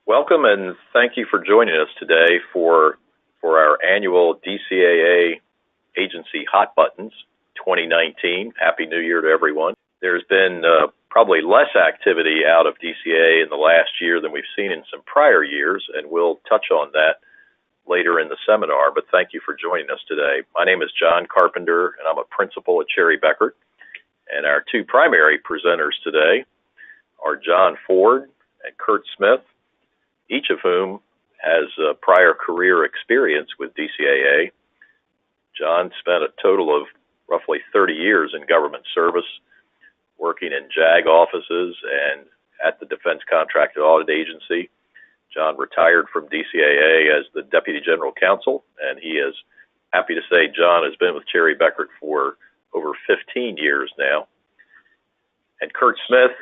Welcome and thank you for joining us today for our annual DCAA Agency Hot Buttons 2019. Happy New Year to everyone. There's been probably less activity out of DCAA in the last year than we've seen in some prior years, and we'll touch on that later in the seminar, but thank you for joining us today. My name is John Carpenter, and I'm a principal at Cherry Bekaert, and our two primary presenters today are John Ford and Kurt Smith, each of whom has prior career experience with DCAA. John spent a total of roughly 30 years in government service, working in JAG offices and at the Defense Contracted Audit Agency. John retired from DCAA as the Deputy General Counsel, and he is happy to say John has been with Cherry Bekaert for over 15 years now. And Kurt Smith,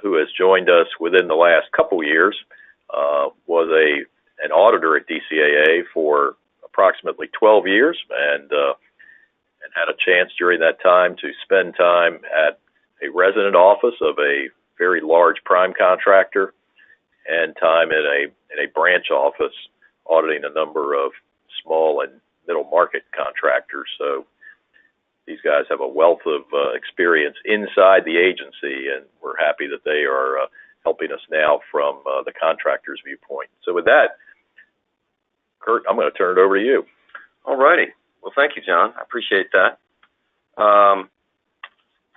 who has joined us within the last couple years, was an auditor at DCAA for approximately 12 years and had a chance during that time to spend time at a resident office of a very large prime contractor and time in a branch office auditing a number of small and middle market contractors. So these guys have a wealth of experience inside the agency, and we're happy that they are helping us now from the contractor's viewpoint. So with that, Kurt, I'm going to turn it over to you. All righty. Well, thank you, John. I appreciate that.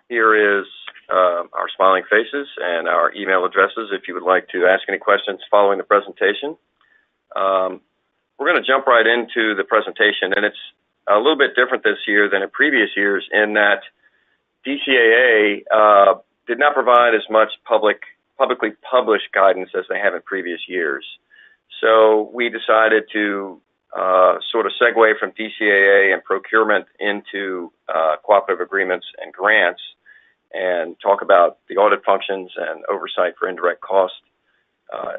Here is our smiling faces and our email addresses if you would like to ask any questions following the presentation. We're going to jump right into the presentation, and it's a little bit different this year than in previous years in that DCAA did not provide as much publicly published guidance as they have in previous years. So we decided to sort of segue from DCAA and procurement into cooperative agreements and grants and talk about the audit functions and oversight for indirect cost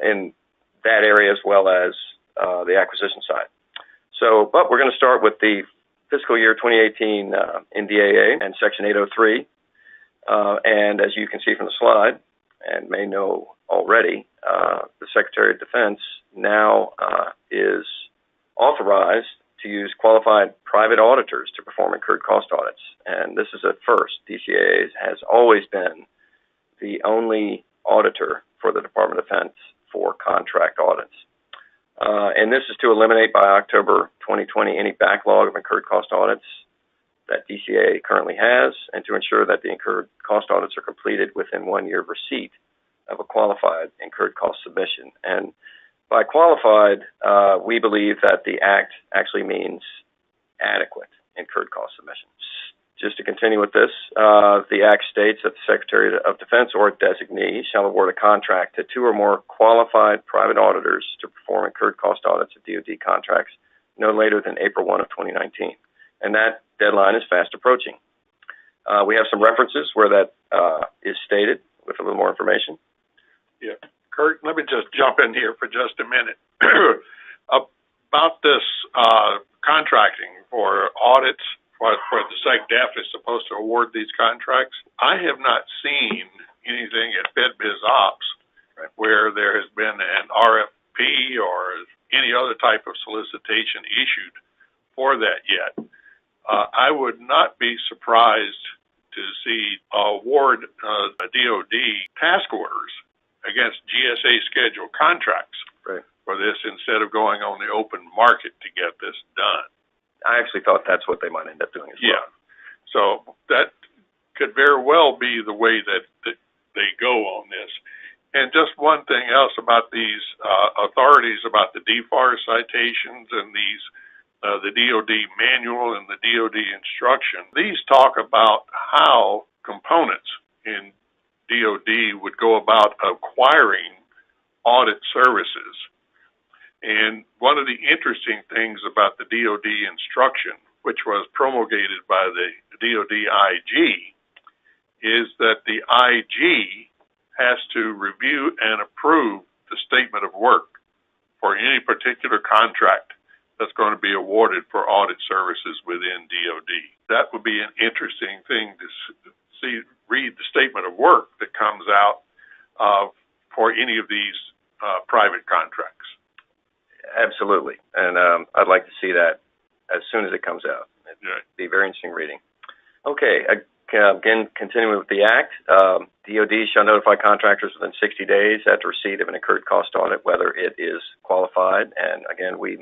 in that area as well as the acquisition side. So, but we're going to start with the fiscal year 2018 NDAA and Section 803. And as you can see from the slide, and may know already, the Secretary of Defense now is authorized to use qualified private auditors to perform incurred cost audits. And this is a first. DCAA has always been the only auditor for the Department of Defense for contract audits. And this is to eliminate by October 2020 any backlog of incurred cost audits that DCAA currently has, and to ensure that the incurred cost audits are completed within 1 year of receipt of a qualified incurred cost submission. And by qualified, we believe that the Act actually means adequate incurred cost submissions. Just to continue with this, the Act states that the Secretary of Defense or designee shall award a contract to 2 or more qualified private auditors to perform incurred cost audits of DoD contracts no later than April 1 of 2019. And that deadline is fast approaching. We have some references where that is stated with a little more information. Yeah. Kurt, let me just jump in here for just a minute. About this contracting for audits, for the SecDef is supposed to award these contracts. I have not seen anything at BidBiz Ops where there has been an RFP or any other type of solicitation issued for that yet. I would not be surprised to see award DoD task orders against GSA scheduled contracts for this instead of going on the open market to get this done. I actually thought that's what they might end up doing as well. Yeah. So that could very well be the way that they go on this. And just one thing else about these authorities, about the DFAR citations and these the DoD manual and the DoD instruction. These talk about how components in DoD would go about acquiring audit services. And one of the interesting things about the DoD instruction, which was promulgated by the DoD IG, is that the IG has to review and approve the statement of work for any particular contract that's going to be awarded for audit services within DoD. That would be an interesting thing to read the statement of work that comes out for any of these private contracts. Absolutely. And I'd like to see that as soon as it comes out. It'd be very interesting reading. Okay. Again, continuing with the Act, DOD shall notify contractors within 60 days after receipt of an incurred cost audit whether it is qualified. And again, we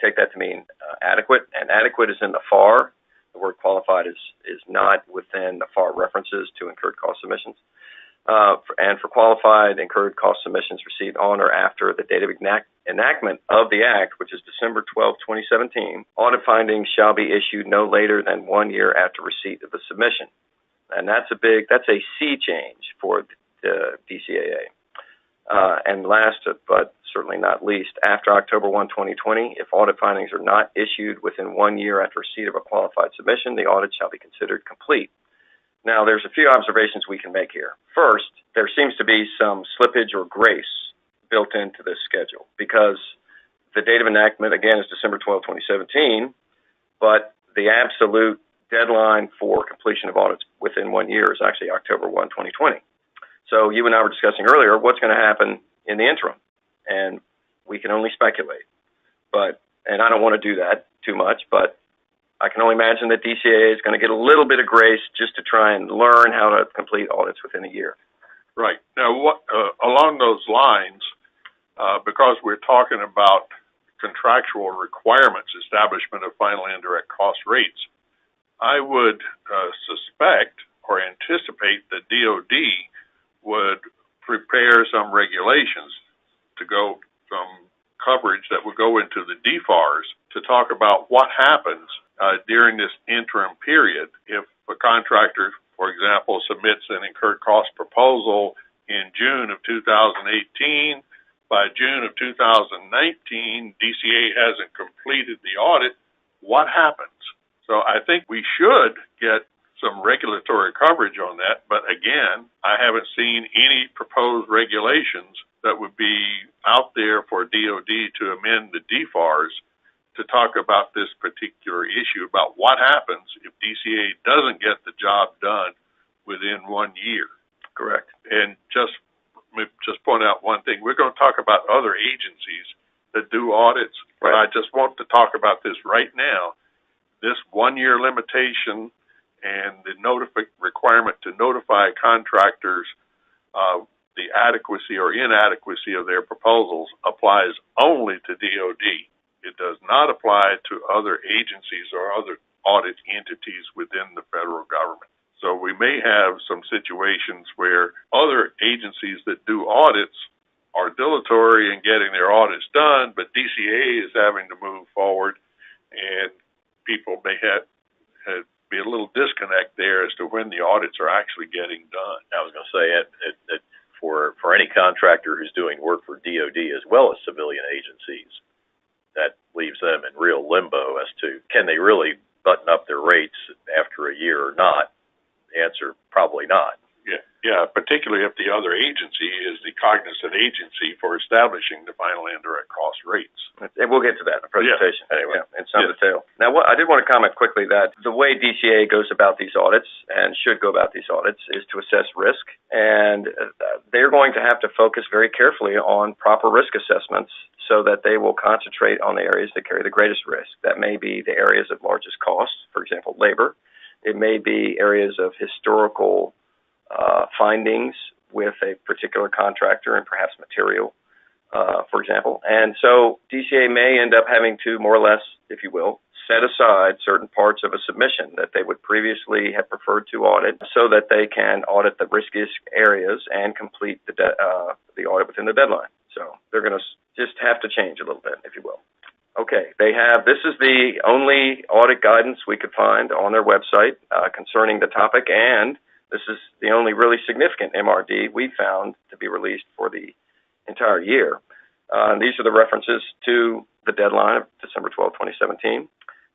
take that to mean adequate, and adequate is in the FAR. The word qualified is not within the FAR references to incurred cost submissions. And for qualified incurred cost submissions received on or after the date of enactment of the Act, which is December 12, 2017, audit findings shall be issued no later than 1 year after receipt of the submission. And that's a sea change for the DCAA. And last, but certainly not least, after October 1, 2020, if audit findings are not issued within 1 year after receipt of a qualified submission, the audit shall be considered complete. Now, there's a few observations we can make here. First, there seems to be some slippage or grace built into this schedule because the date of enactment, again, is December 12, 2017, but the absolute deadline for completion of audits within 1 year is actually October 1, 2020. So you and I were discussing earlier what's going to happen in the interim, and we can only speculate. And I don't want to do that too much, but I can only imagine that DCAA is going to get a little bit of grace just to try and learn how to complete audits within a year. Right. Now, along those lines, because we're talking about contractual requirements, establishment of final indirect cost rates, I would suspect or anticipate that DOD would prepare some regulations to go from coverage that would go into the DFARS to talk about what happens during this interim period if a contractor, for example, submits an incurred cost proposal in June of 2018. By June of 2019, DCA hasn't completed the audit. What happens? So I think we should get some regulatory coverage on that. But again, I haven't seen any proposed regulations that would be out there for DOD to amend the DFARS to talk about this particular issue about what happens if DCA doesn't get the job done within 1 year. Correct. And just point out one thing. We're going to talk about other agencies that do audits, but I just want to talk about this right now. This 1 year limitation and the requirement to notify contractors the adequacy or inadequacy of their proposals applies only to DOD. It does not apply to other agencies or other audit entities within the federal government. So we may have some situations where other agencies that do audits are dilatory in getting their audits done, but DCA is having to move forward, and people may be a little disconnect there as to when the audits are actually getting done. I was going to say it for any contractor who's doing work for DOD as well as civilian agencies, that leaves them in real limbo as to can they really button up their rates after a year or not. The answer, probably not. Yeah, particularly if the other agency is the cognizant agency for establishing the final indirect cost rates. And we'll get to that in the presentation anyway. In some detail. Now, I did want to comment quickly that the way DCAA goes about these audits and should go about these audits is to assess risk, and they're going to have to focus very carefully on proper risk assessments so that they will concentrate on the areas that carry the greatest risk. That may be the areas of largest cost, for example, labor. It may be areas of historical findings with a particular contractor and perhaps material, for example. And so DCA may end up having to more or less, if you will, set aside certain parts of a submission that they would previously have preferred to audit so that they can audit the riskiest areas and complete the audit within the deadline. So they're going to just have to change a little bit, if you will. Okay, this is the only audit guidance we could find on their website concerning the topic, and this is the only really significant MRD we found to be released for the entire year. These are the references to the deadline of December 12, 2017,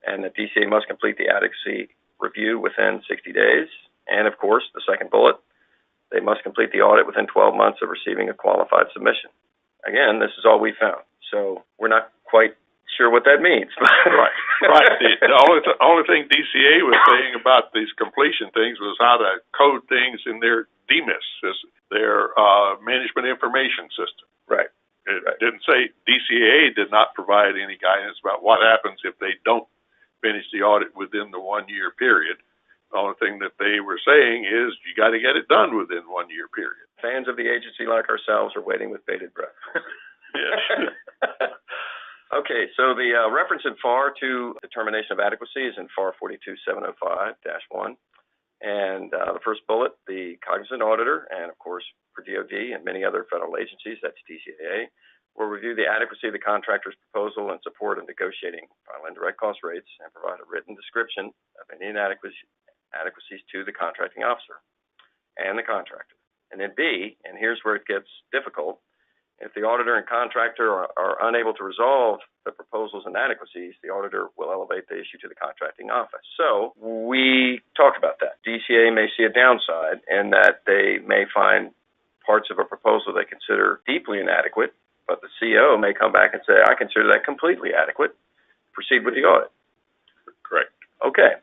and the DCA must complete the adequacy review within 60 days. And, of course, the second bullet, they must complete the audit within 12 months of receiving a qualified submission. Again, this is all we found, so we're not quite sure what that means. Right. The only thing DCA was saying about these completion things was how to code things in their DMIS, their management information system. Right. It Right. didn't say, DCAA did not provide any guidance about what happens if they don't finish the audit within the 1 year period. The only thing that they were saying is you got to get it done within 1 year period. Fans of the agency like ourselves are waiting with bated breath. Yes. Okay, so the reference in FAR to determination of adequacy is in FAR 42705-1. And the first bullet, the cognizant auditor, and of course for DOD and many other federal agencies, that's DCAA, will review the adequacy of the contractor's proposal in support of negotiating final indirect cost rates and provide a written description of any inadequacies to the contracting officer and the contractor. And then B, and here's where it gets difficult, if the auditor and contractor are unable to resolve the proposal's inadequacies, the auditor will elevate the issue to the contracting office. So we talked about that. DCAA may see a downside in that they may find parts of a proposal they consider deeply inadequate, but the CO may come back and say, I consider that completely adequate. Proceed with the audit. Correct. Okay.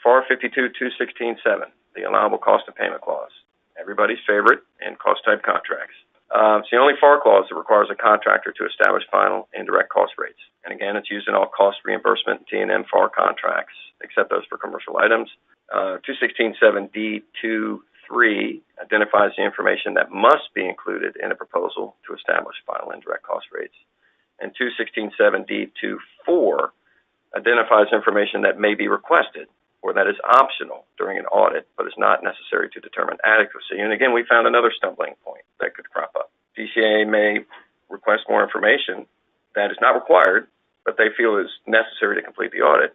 FAR 52-216-7, the allowable cost of payment clause. Everybody's favorite in cost-type contracts. It's the only FAR clause that requires a contractor to establish final indirect cost rates. And again, it's used in all cost reimbursement and T&M FAR contracts, except those for commercial items. 216.7D23 identifies the information that must be included in a proposal to establish final indirect cost rates. And 216.7D24 identifies information that may be requested or that is optional during an audit, but is not necessary to determine adequacy. And again, we found another stumbling point that could crop up. DCAA may request more information that is not required, but they feel is necessary to complete the audit.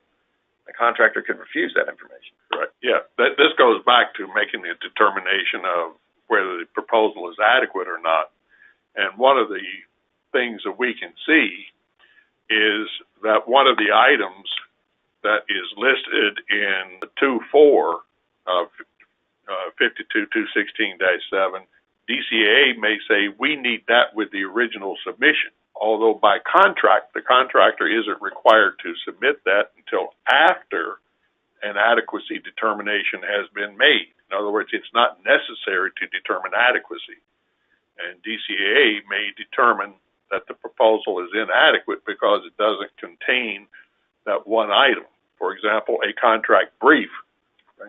The contractor could refuse that information. Right. Yeah. This goes back to making the determination of whether the proposal is adequate or not. And one of the things that we can see is that one of the items that is listed in 2.4 of 52-216-7, DCAA may say we need that with the original submission, although by contract, the contractor isn't required to submit that until after an adequacy determination has been made. In other words, it's not necessary to determine adequacy. And DCAA may determine that the proposal is inadequate because it doesn't contain that one item. For example, a contract brief,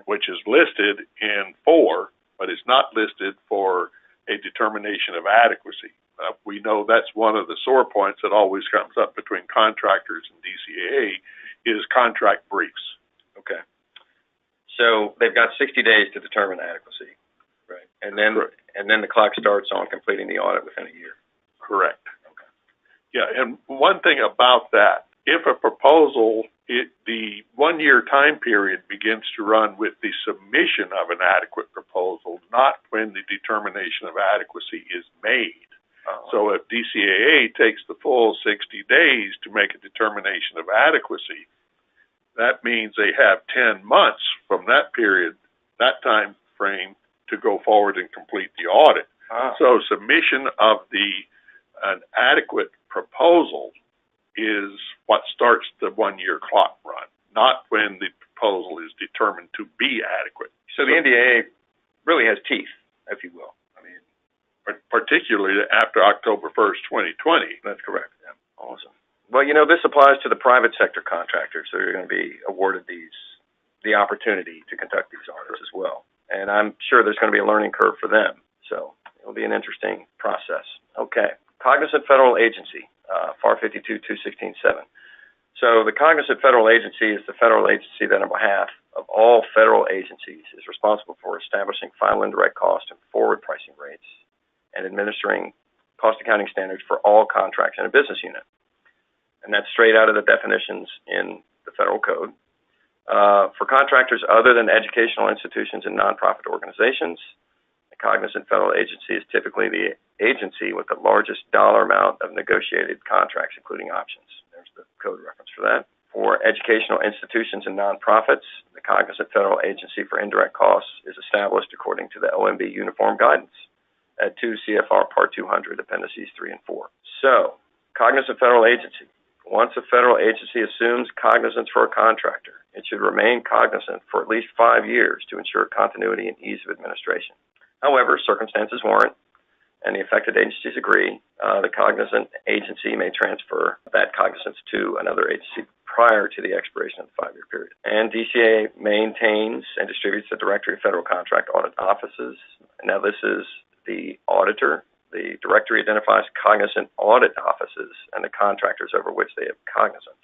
which is listed in 4, but it's not listed for a determination of adequacy. We know that's one of the sore points that always comes up between contractors and DCAA is contract briefs. Okay. So they've got 60 days to determine adequacy. Right. And then the clock starts on completing the audit within a year. Correct. Okay. Yeah, and one thing about that, if a proposal, the 1 year time period begins to run with the submission of an adequate proposal, not when the determination of adequacy is made. So if DCAA takes the full 60 days to make a determination of adequacy, that means they have 10 months from that period, that time frame, to go forward and complete the audit. So submission of an adequate proposal is what starts the 1 year clock run, not when the proposal is determined to be adequate. So the NDAA really has teeth, if you will. I mean, particularly after October 1st, 2020. That's correct. Yeah. Awesome. Well, this applies to the private sector contractors who are going to be awarded the opportunity to conduct these audits as well. And I'm sure there's going to be a learning curve for them. So it'll be an interesting process. Okay. Cognizant Federal Agency, FAR 52-216-7. So the Cognizant Federal Agency is the federal agency that on behalf of all federal agencies is responsible for establishing final indirect cost and forward pricing rates and administering cost accounting standards for all contracts in a business unit. And that's straight out of the definitions in the federal code. For contractors other than educational institutions and nonprofit organizations, the Cognizant Federal Agency is typically the agency with the largest dollar amount of negotiated contracts, including options. There's the code reference for that. For educational institutions and nonprofits, the Cognizant Federal Agency for Indirect Costs is established according to the OMB Uniform Guidance at 2 CFR Part 200, Appendices 3 and 4. So, Cognizant Federal Agency. Once a federal agency assumes cognizance for a contractor, it should remain cognizant for at least 5 years to ensure continuity and ease of administration. However, circumstances warrant and the affected agencies agree, the cognizant agency may transfer that cognizance to another agency prior to the expiration of the 5-year period. And DCAA maintains and distributes the Directory of Federal Contract Audit Offices. Now, this is the auditor. The directory identifies cognizant audit offices and the contractors over which they have cognizance.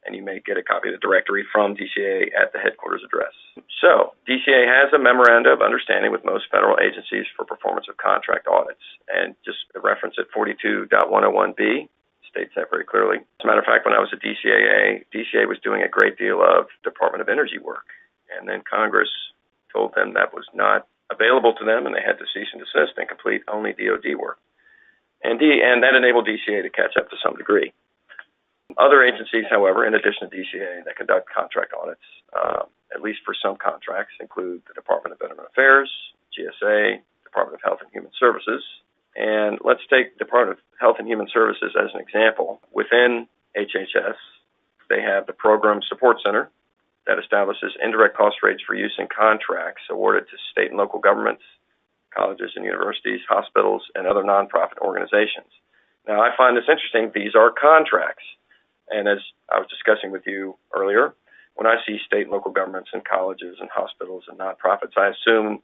And you may get a copy of the directory from DCAA at the headquarters address. So, DCAA has a memoranda of understanding with most federal agencies for performance of contract audits. And just a reference at 42.101B states that very clearly. As a matter of fact, when I was at DCAA was doing a great deal of Department of Energy work. And then Congress told them that was not available to them, and they had to cease and desist and complete only DoD work. And that enabled DCAA to catch up to some degree. Other agencies, however, in addition to DCAA, that conduct contract audits, at least for some contracts, include the Department of Veteran Affairs, GSA, Department of Health and Human Services. And let's take Department of Health and Human Services as an example. Within HHS, they have the Program Support Center that establishes indirect cost rates for use in contracts awarded to state and local governments, colleges and universities, hospitals, and other nonprofit organizations. Now, I find this interesting. These are contracts. And as I was discussing with you earlier, when I see state and local governments and colleges and hospitals and nonprofits, I assume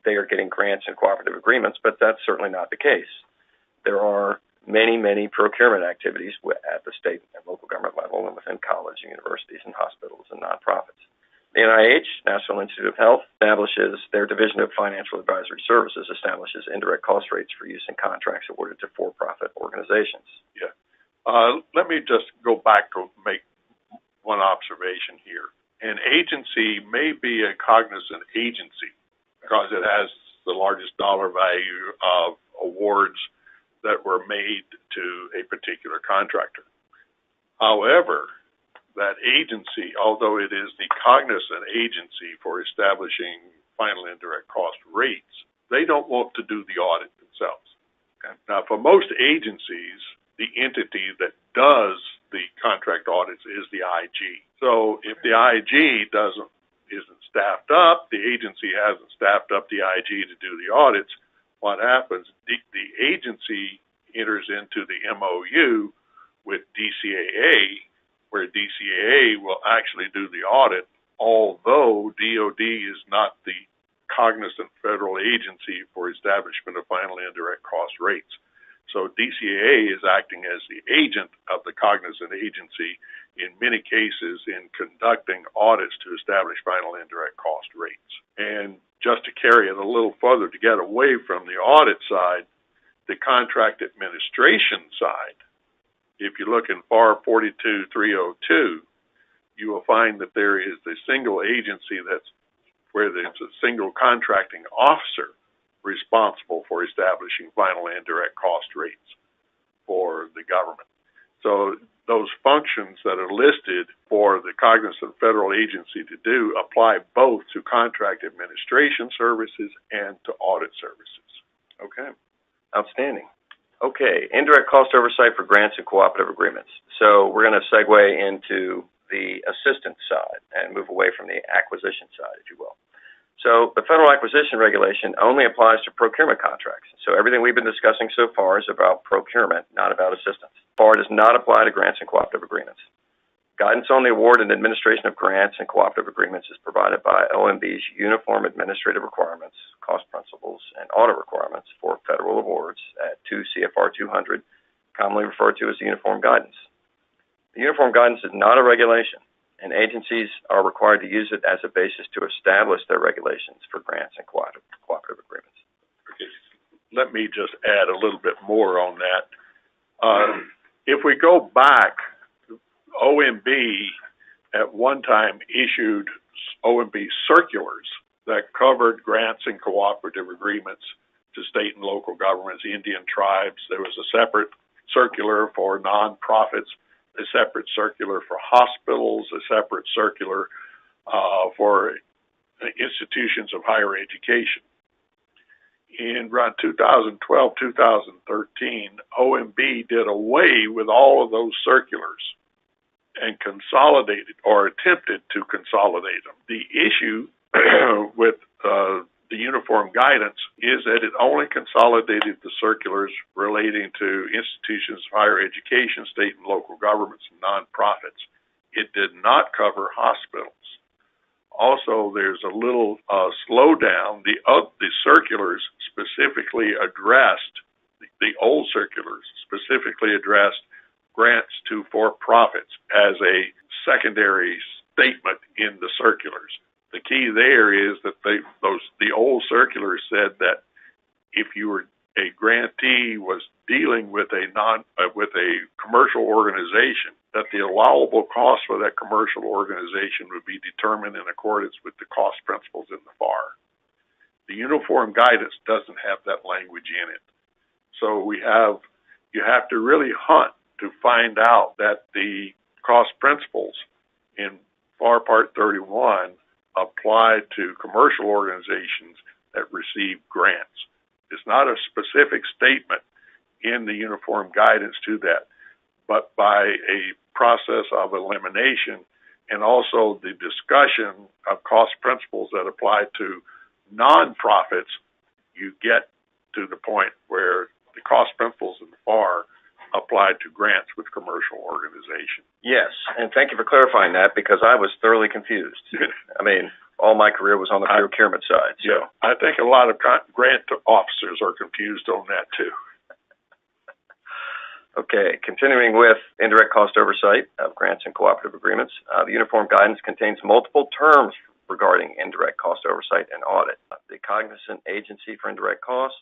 they are getting grants and cooperative agreements, but that's certainly not the case. There are many, many procurement activities at the state and local government level and within college and universities and hospitals and nonprofits. The NIH, National Institute of Health, establishes their Division of Financial Advisory Services, establishes indirect cost rates for use in contracts awarded to for-profit organizations. Yeah. Let me just go back to make one observation here. An agency may be a cognizant agency because it has the largest dollar value of awards that were made to a particular contractor. However, that agency, although it is the cognizant agency for establishing final indirect cost rates, they don't want to do the audit themselves. Okay? Now, for most agencies, the entity that does the contract audits is the IG. So if the IG isn't staffed up, the agency hasn't staffed up the IG to do the audits, what happens? The agency enters into the MOU with DCAA, where DCAA will actually do the audit, although DoD is not the cognizant federal agency for establishment of final indirect cost rates. So DCAA is acting as the agent of the cognizant agency in many cases in conducting audits to establish final indirect cost rates. And just to carry it a little further, to get away from the audit side, the contract administration side, if you look in FAR 42302, you will find that there is a single agency where there's a single contracting officer responsible for establishing final indirect cost rates for the government. So those functions that are listed for the cognizant federal agency to do apply both to contract administration services and to audit services. Okay. Outstanding. Okay, indirect cost oversight for grants and cooperative agreements. So we're going to segue into the assistance side and move away from the acquisition side, if you will. So the Federal Acquisition Regulation only applies to procurement contracts. So everything we've been discussing so far is about procurement, not about assistance. FAR does not apply to grants and cooperative agreements. Guidance on the award and administration of grants and cooperative agreements is provided by OMB's Uniform Administrative Requirements, Cost Principles, and Audit Requirements for federal awards at 2 CFR 200, commonly referred to as the Uniform Guidance. The Uniform Guidance is not a regulation, and agencies are required to use it as a basis to establish their regulations for grants and cooperative agreements. Okay. Let me just add a little bit more on that. If we go back, OMB at one time issued OMB circulars that covered grants and cooperative agreements to state and local governments, Indian tribes. There was a separate circular for nonprofits, a separate circular for hospitals, a separate circular for institutions of higher education. In around 2012, 2013, OMB did away with all of those circulars and consolidated or attempted to consolidate them. The issue with the uniform guidance is that it only consolidated the circulars relating to institutions of higher education, state and local governments, and nonprofits. It did not cover hospitals. Also, there's a little slowdown. The circulars specifically addressed, the old circulars specifically addressed grants to for-profits as a secondary statement in the circulars. The key there is that the old circulars said that if you were a grantee was dealing with a commercial organization, that the allowable cost for that commercial organization would be determined in accordance with the cost principles in the FAR. The uniform guidance doesn't have that language in it. So you have to really hunt to find out that the cost principles in FAR Part 31 apply to commercial organizations that receive grants. It's not a specific statement in the uniform guidance to that, but by a process of elimination and also the discussion of cost principles that apply to nonprofits, you get to the point where the cost principles in the FAR apply to grants with commercial organizations. Yes, and thank you for clarifying that, because I was thoroughly confused. I mean, all my career was on the procurement side. So. Yeah, I think a lot of grant officers are confused on that too. Okay, continuing with indirect cost oversight of grants and cooperative agreements, the uniform guidance contains multiple terms regarding indirect cost oversight and audit. The cognizant agency for indirect costs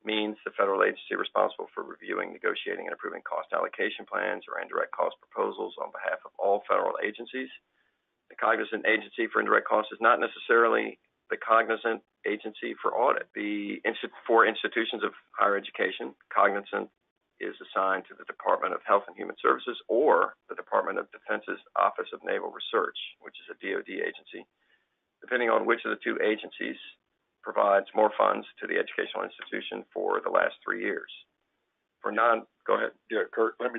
means the federal agency responsible for reviewing, negotiating, and approving cost allocation plans or indirect cost proposals on behalf of all federal agencies. The cognizant agency for indirect costs is not necessarily the cognizant agency for audit. For institutions of higher education, cognizant is assigned to the Department of Health and Human Services or the Department of Defense's Office of Naval Research, which is a DoD agency, depending on which of the two agencies provides more funds to the educational institution for the last 3 years. Go ahead. Yeah, Kurt, I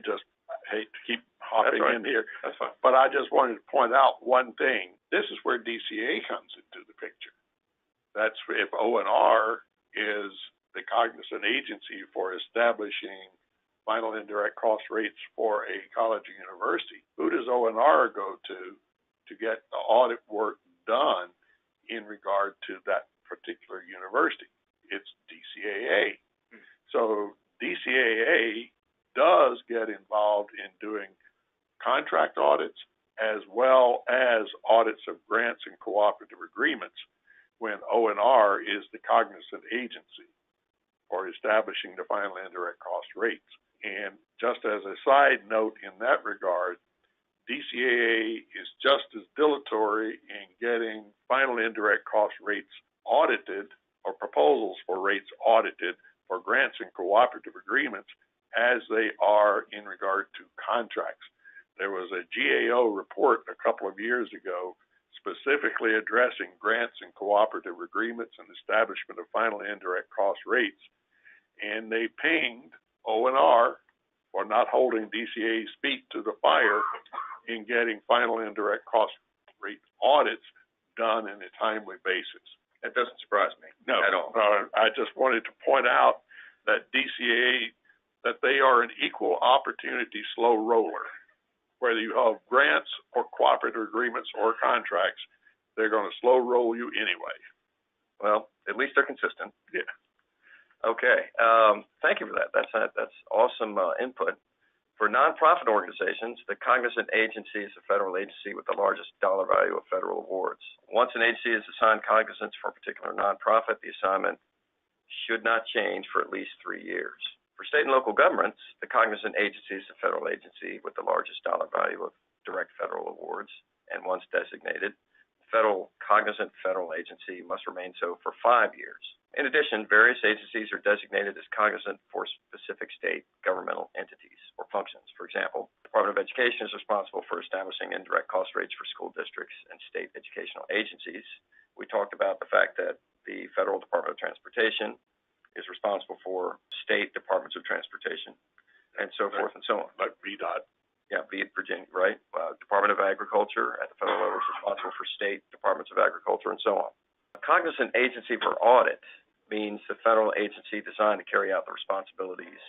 hate to keep hopping in here. That's fine. But I just wanted to point out one thing. This is where DCAA comes into the picture. That's if O&R is the cognizant agency for establishing final indirect cost rates for a college or university. Who does O&R go to get the audit work done in regard to that particular university? It's DCAA. So DCAA does get involved in doing contract audits as well as audits of grants and cooperative agreements when O&R is the cognizant agency for establishing the final indirect cost rates. And just as a side note in that regard, DCAA is just as dilatory in getting final indirect cost rates audited or proposals for rates audited for grants and cooperative agreements as they are in regard to contracts. There was a GAO report a couple of years ago specifically addressing grants and cooperative agreements and establishment of final indirect cost rates, and they pinged O&R for not holding DCAA's feet to the fire in getting final indirect cost rate audits done in a timely basis. That doesn't surprise me at all. I just wanted to point out that DCAA, that they are an equal opportunity slow roller. Whether you have grants or cooperative agreements or contracts, they're going to slow roll you anyway. Well, at least they're consistent. Yeah. Okay. Thank you for that. That's awesome input. For nonprofit organizations, the cognizant agency is a federal agency with the largest dollar value of federal awards. Once an agency is assigned cognizance for a particular nonprofit, the assignment should not change for at least 3 years. For state and local governments, the cognizant agency is a federal agency with the largest dollar value of direct federal awards, and once designated, the cognizant federal agency must remain so for 5 years. In addition, various agencies are designated as cognizant for specific state governmental entities or functions. For example, the Department of Education is responsible for establishing indirect cost rates for school districts and state educational agencies. We talked about the fact that the Federal Department of Transportation is responsible for state departments of transportation and so forth and so on. Like VDOT. Yeah, Virginia, right? Department of Agriculture at the federal level is responsible for state departments of agriculture and so on. Cognizant agency for audit means the federal agency designed to carry out the responsibilities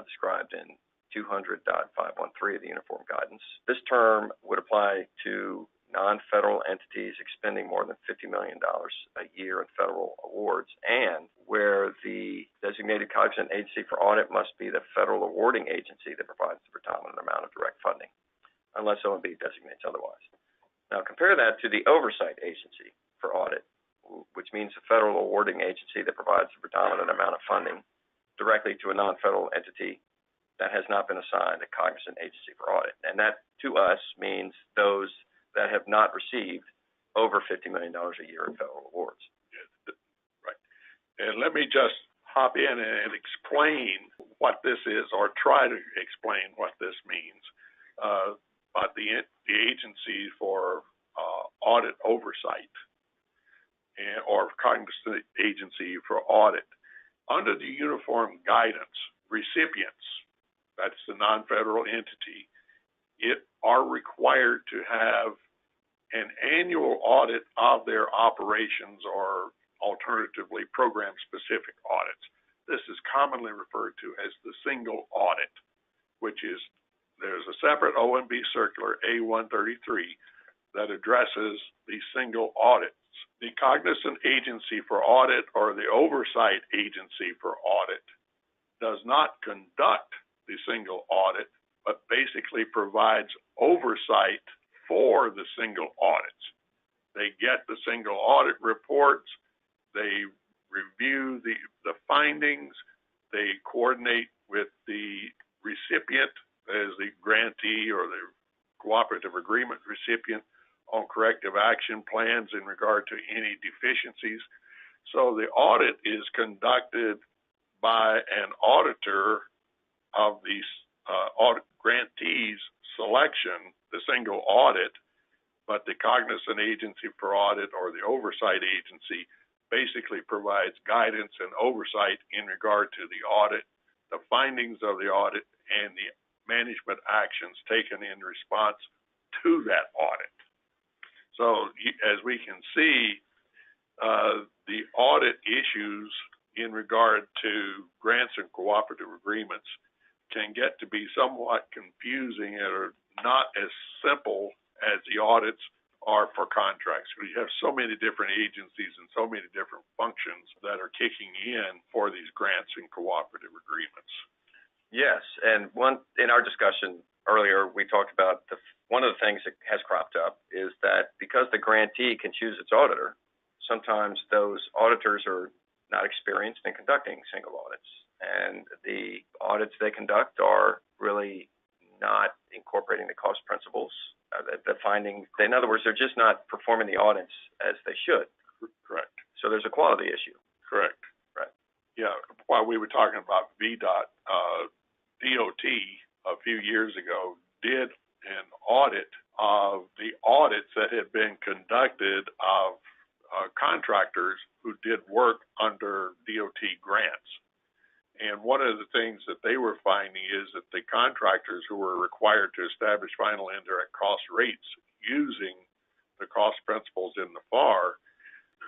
described in 200.513 of the Uniform Guidance. This term would apply to non-federal entities expending more than $50 million a year in federal awards, and where the designated cognizant agency for audit must be the federal awarding agency that provides the predominant amount of direct funding, unless OMB designates otherwise. Now compare that to the oversight agency for audit, which means the federal awarding agency that provides the predominant amount of funding directly to a non-federal entity that has not been assigned a cognizant agency for audit. And that, to us, means those that have not received over $50 million a year in federal awards. Right. And let me just hop in and explain what this is, or try to explain what this means. About the agency for audit oversight, or cognizant agency for audit. Under the Uniform Guidance, recipients, that's the non-federal entity, are required to have an annual audit of their operations, or alternatively program-specific audits. This is commonly referred to as the single audit, which is, there's a separate OMB circular, A133, that addresses the single audits. The cognizant agency for audit, or the oversight agency for audit, does not conduct the single audit, but basically provides oversight for the single audits. They get the single audit reports, they review the findings, they coordinate with the recipient, as the grantee or the cooperative agreement recipient, on corrective action plans in regard to any deficiencies. So the audit is conducted by an auditor of the audit grantee's selection, the single audit, but the cognizant agency for audit, or the oversight agency, basically provides guidance and oversight in regard to the audit, the findings of the audit, and the management actions taken in response to that audit. So as we can see, the audit issues in regard to grants and cooperative agreements can get to be somewhat confusing and are not as simple as the audits are for contracts. We have so many different agencies and so many different functions that are kicking in for these grants and cooperative agreements. Yes, and in our discussion earlier, we talked about one of the things that has cropped up is that because the grantee can choose its auditor, sometimes those auditors are not experienced in conducting single audits, and the audits they conduct are really not incorporating the cost principles, the findings. In other words, they're just not performing the audits as they should. Correct. So there's a quality issue. Correct. Right. Yeah, while we were talking about VDOT, DOT a few years ago did an audit of the audits that had been conducted of contractors who did work under DOT grants. And one of the things that they were finding is that the contractors who were required to establish final indirect cost rates using the cost principles in the FAR,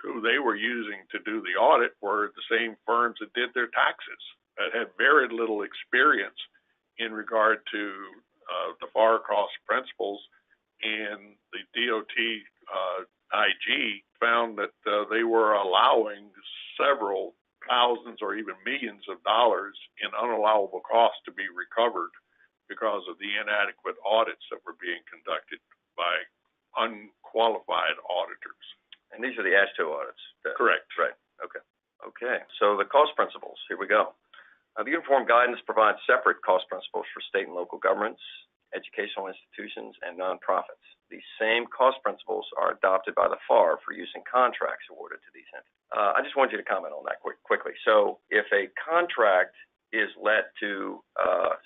who they were using to do the audit were the same firms that did their taxes, that had very little experience in regard to the FAR cost principles. And the DOT IG found that they were allowing several thousands or even millions of dollars in unallowable costs to be recovered because of the inadequate audits that were being conducted by unqualified auditors. And these are the AASHTO audits. Correct. Right. Okay. So the cost principles, here we go. The Uniform Guidance provides separate cost principles for state and local governments, educational institutions, and nonprofits. These same cost principles are adopted by the FAR for use in contracts awarded to these entities. I just want you to comment on that quickly. So if a contract is let to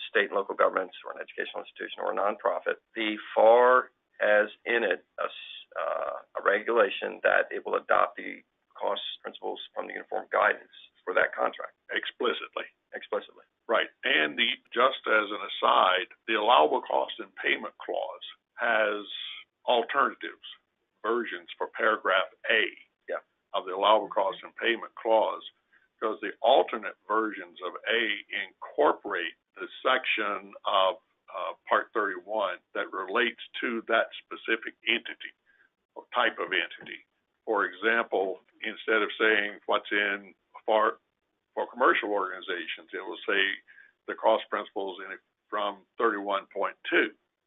state and local governments or an educational institution or a nonprofit, the FAR has in it a regulation that it will adopt the cost principles from the Uniform Guidance for that contract. Explicitly. Right. And just as an aside, the allowable cost and payment clause has alternatives, versions for paragraph A. Yeah. of the allowable cost and payment clause, because the alternate versions of A incorporate the section of Part 31 that relates to that specific entity or type of entity. For example, instead of saying what's in for commercial organizations, it will say the cost principles in it from 31.2.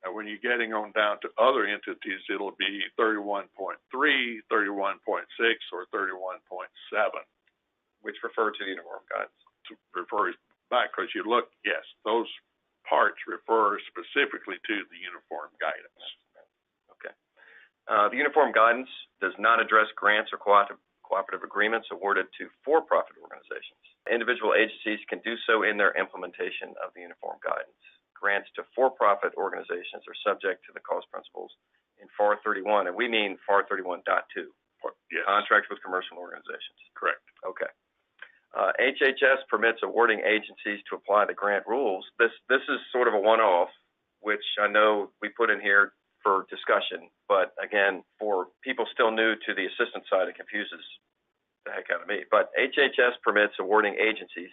And when you're getting on down to other entities, it'll be 31.3, 31.6, or 31.7. Which refer to the uniform guidance. To refer back, because you look, yes, those parts refer specifically to the uniform guidance. Okay. The uniform guidance does not address grants or cooperative agreements awarded to for-profit organizations. Individual agencies can do so in their implementation of the uniform guidance. Grants to for-profit organizations are subject to the cost principles in FAR 31, and we mean FAR 31.2. Yes. Contracts with commercial organizations. Correct. Okay. HHS permits awarding agencies to apply the grant rules. This is sort of a one-off, which I know we put in here for discussion, but again, for people still new to the assistance side, it confuses the heck out of me. But HHS permits awarding agencies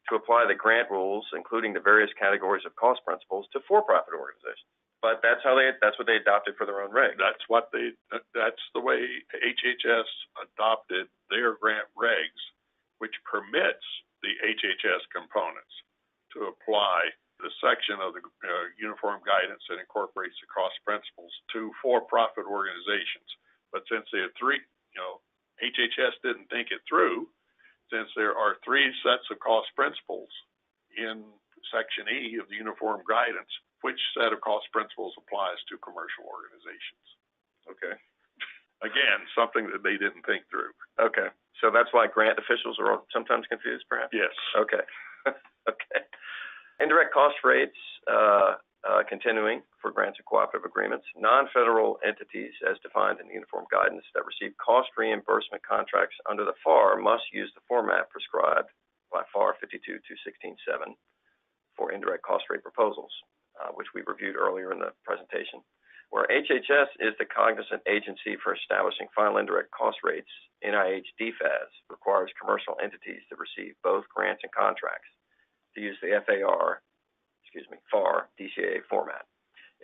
to apply the grant rules, including the various categories of cost principles, to for-profit organizations. But that's what they adopted for their own regs. That's the way HHS adopted their grant regs, which permits the HHS components to apply the section of the uniform guidance that incorporates the cost principles to for-profit organizations. But since there are three, HHS didn't think it through, since there are three sets of cost principles in Section E of the uniform guidance, which set of cost principles applies to commercial organizations? Okay. Again, something that they didn't think through. Okay. So that's why grant officials are sometimes confused, perhaps? Yes. Okay. Okay. Indirect cost rates, continuing for grants and cooperative agreements. Non-federal entities, as defined in the uniform guidance, that receive cost reimbursement contracts under the FAR must use the format prescribed by FAR 52.216.7 for indirect cost rate proposals, which we reviewed earlier in the presentation. Where HHS is the cognizant agency for establishing final indirect cost rates, NIH DFAS requires commercial entities that receive both grants and contracts to use the FAR DCAA format.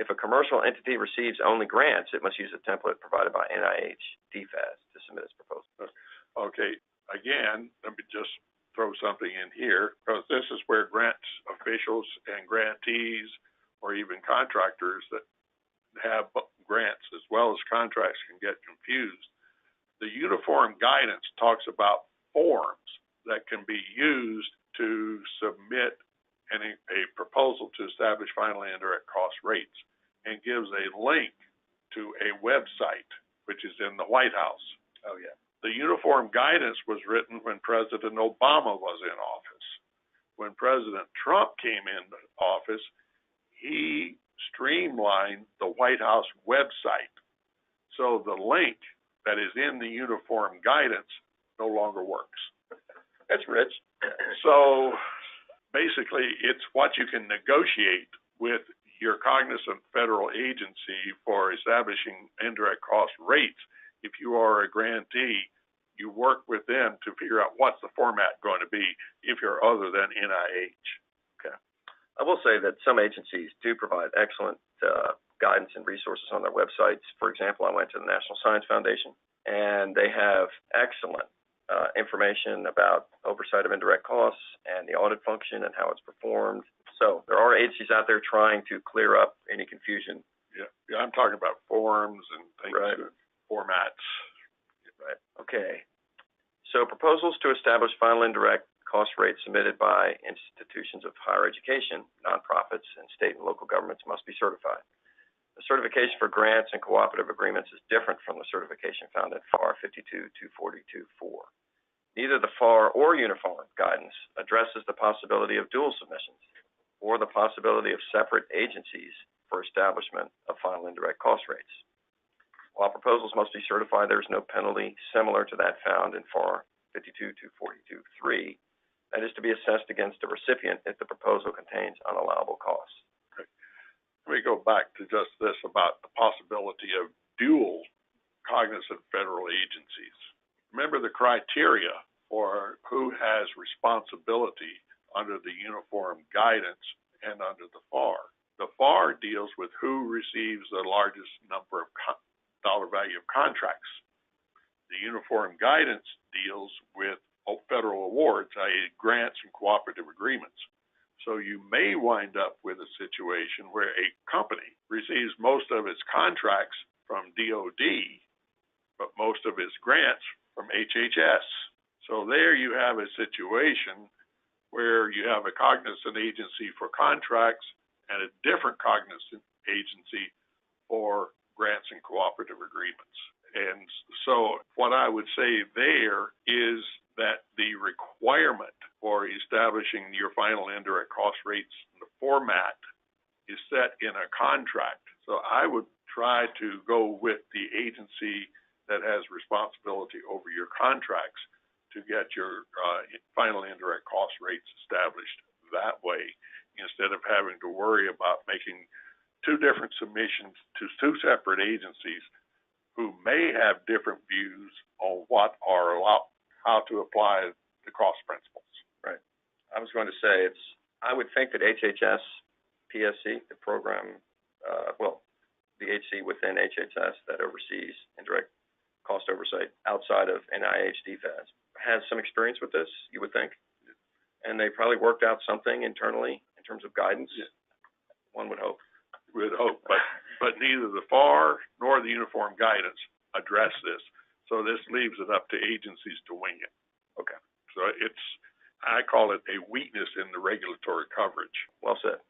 If a commercial entity receives only grants, it must use a template provided by NIH DFAS to submit its proposal. Okay, again, let me just throw something in here, because this is where grant officials and grantees or even contractors that have grants as well as contracts can get confused. The uniform guidance talks about forms that can be used to submit a proposal to establish final indirect cost rates, and gives a link to a website, which is in the White House. Oh, yeah. The uniform guidance was written when President Obama was in office. When President Trump came into office, he streamlined the White House website. So the link that is in the uniform guidance no longer works. That's rich. So basically, it's what you can negotiate with your cognizant federal agency for establishing indirect cost rates. If you are a grantee, you work with them to figure out what's the format going to be if you're other than NIH. Okay. I will say that some agencies do provide excellent guidance and resources on their websites. For example, I went to the National Science Foundation, and they have excellent information about oversight of indirect costs and the audit function and how it's performed. So there are agencies out there trying to clear up any confusion. Yeah, I'm talking about forms and things, right. Formats. Right. Okay. So proposals to establish final indirect cost rates submitted by institutions of higher education, nonprofits, and state and local governments must be certified. The certification for grants and cooperative agreements is different from the certification found in FAR 52.242.4. Neither the FAR or uniform guidance addresses the possibility of dual submissions or the possibility of separate agencies for establishment of final indirect cost rates. While proposals must be certified, there is no penalty similar to that found in FAR 52.242.3 that is to be assessed against the recipient if the proposal contains unallowable costs. Let me go back to just this about the possibility of dual cognizant federal agencies. remember the criteria for who has responsibility under the uniform guidance and under the FAR. The FAR deals with who receives the largest number of dollar value of contracts. The uniform guidance deals with federal awards, i.e. grants and cooperative agreements. So you may wind up with a situation where a company receives most of its contracts from DOD, but most of its grants from HHS. So there you have a situation where you have a cognizant agency for contracts and a different cognizant agency for grants and cooperative agreements. And so what I would say there is that the requirement for establishing your final indirect cost rates, the format, is set in a contract. So I would try to go with the agency that has responsibility over your contracts to get your final indirect cost rates established that way, instead of having to worry about making two different submissions to two separate agencies who may have different views on what are how to apply the cost principles. Right. I was going to say, I would think that HHS, PSC, the program, the HC within HHS that oversees indirect cost oversight outside of NIH DFAS, has some experience with this, you would think. And they probably worked out something internally in terms of guidance. Yeah. One would hope. Would hope, but neither the FAR nor the uniform guidance address this. So this leaves it up to agencies to wing it. Okay. So I call it a weakness in the regulatory coverage. Well said.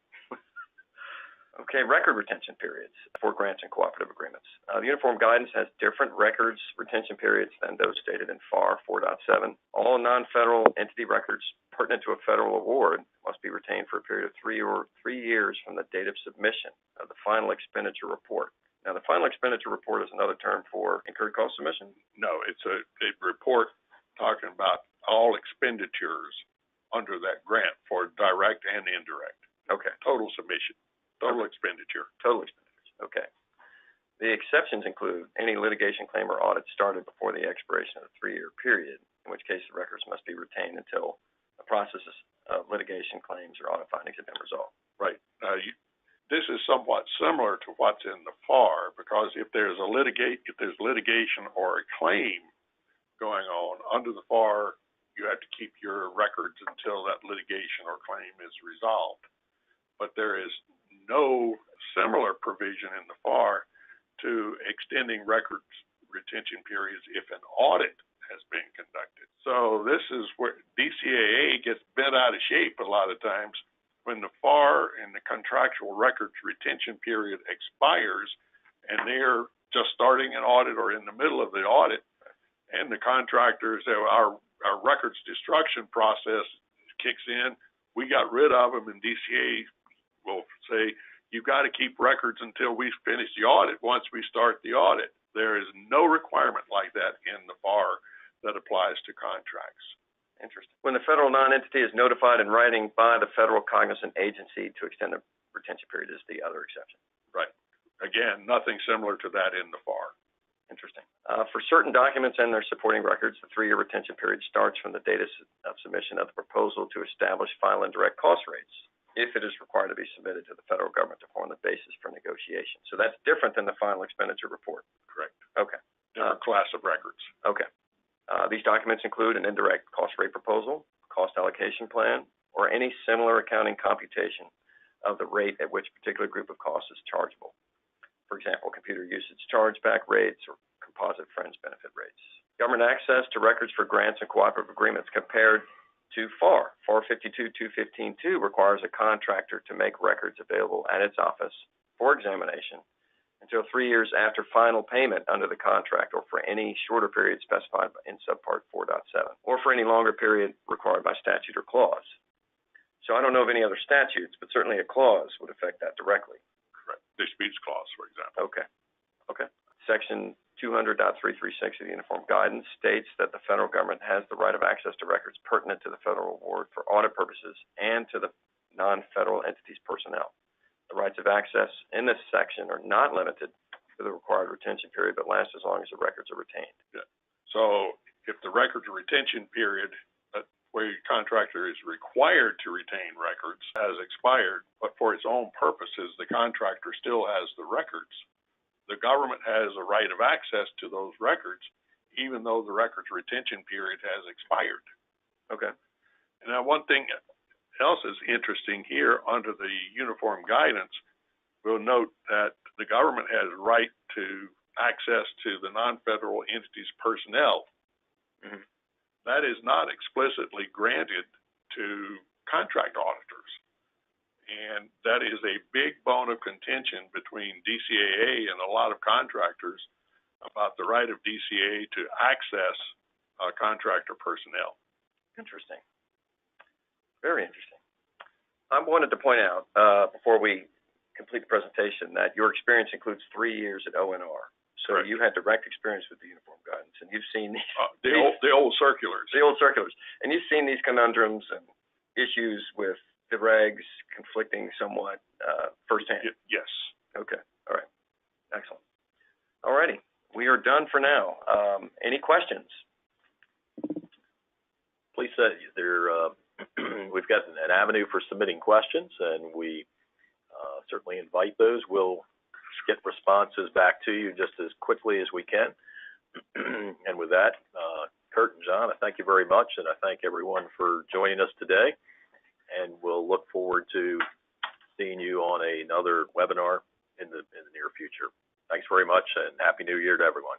Okay, record retention periods for grants and cooperative agreements. The uniform guidance has different records retention periods than those stated in FAR 4.7. All non-federal entity records pertinent to a federal award must be retained for a period of 3 years from the date of submission of the final expenditure report. Now, the final expenditure report is another term for incurred cost submission? No, it's a report talking about all expenditures under that grant for direct and indirect. Okay. Total submission. Total expenditure. Total expenditures. Okay. The exceptions include any litigation claim or audit started before the expiration of the 3-year period, in which case the records must be retained until the processes of litigation claims or audit findings have been resolved. Right. This is somewhat similar to what's in the FAR, because if there's litigation or a claim going on under the FAR, you have to keep your records until that litigation or claim is resolved. But there is no similar provision in the FAR to extending records retention periods if an audit has been conducted. So this is where DCAA gets bent out of shape a lot of times when the FAR and the contractual records retention period expires and they're just starting an audit or in the middle of the audit, and the contractors, our records destruction process kicks in, we got rid of them, and DCAA will say, you've got to keep records until we finish the audit. Once we start the audit, there is no requirement like that in the FAR that applies to contracts. Interesting. When the federal non-entity is notified in writing by the federal cognizant agency to extend the retention period is the other exception. Right. Again, nothing similar to that in the FAR. Interesting. For certain documents and their supporting records, the 3-year retention period starts from the date of submission of the proposal to establish final indirect cost rates, if it is required to be submitted to the federal government to form the basis for negotiation. So that's different than the final expenditure report. Correct. Okay. Different class of records. Okay. These documents include an indirect cost rate proposal, cost allocation plan, or any similar accounting computation of the rate at which a particular group of costs is chargeable. For example, computer usage chargeback rates or composite fringe benefit rates. Government access to records for grants and cooperative agreements compared to FAR. FAR 52.215.2 requires a contractor to make records available at its office for examination until 3 years after final payment under the contract, or for any shorter period specified in subpart 4.7, or for any longer period required by statute or clause. So I don't know of any other statutes, but certainly a clause would affect that directly. Correct. Disputes clause, for example. Okay. Section 200.336 of the Uniform Guidance states that the federal government has the right of access to records pertinent to the federal award for audit purposes and to the non-federal entities' personnel. The rights of access in this section are not limited to the required retention period, but last as long as the records are retained. Yeah. So if the records retention period where your contractor is required to retain records has expired, but for its own purposes, the contractor still has the records, the government has a right of access to those records, even though the records retention period has expired. Okay. And now one thing else is interesting here under the uniform guidance, we'll note that the government has a right to access to the non-federal entities' personnel. Mm-hmm. That is not explicitly granted to contract auditors. And that is a big bone of contention between DCAA and a lot of contractors about the right of DCAA to access contractor personnel. Interesting. Very interesting. I wanted to point out, before we complete the presentation, that your experience includes 3 years at ONR. So Correct. You had direct experience with the uniform guidance, and you've seen these, the old circulars. the old circulars, and you've seen these conundrums and issues with the regs conflicting somewhat firsthand. Yes. Okay. All right. Excellent. All righty. We are done for now. Any questions? Please say we've got an avenue for submitting questions, and we certainly invite those. We'll get responses back to you just as quickly as we can. And with that, Kurt and John, I thank you very much, and I thank everyone for joining us today. And we'll look forward to seeing you on another webinar in the near future. Thanks very much, and Happy New Year to everyone.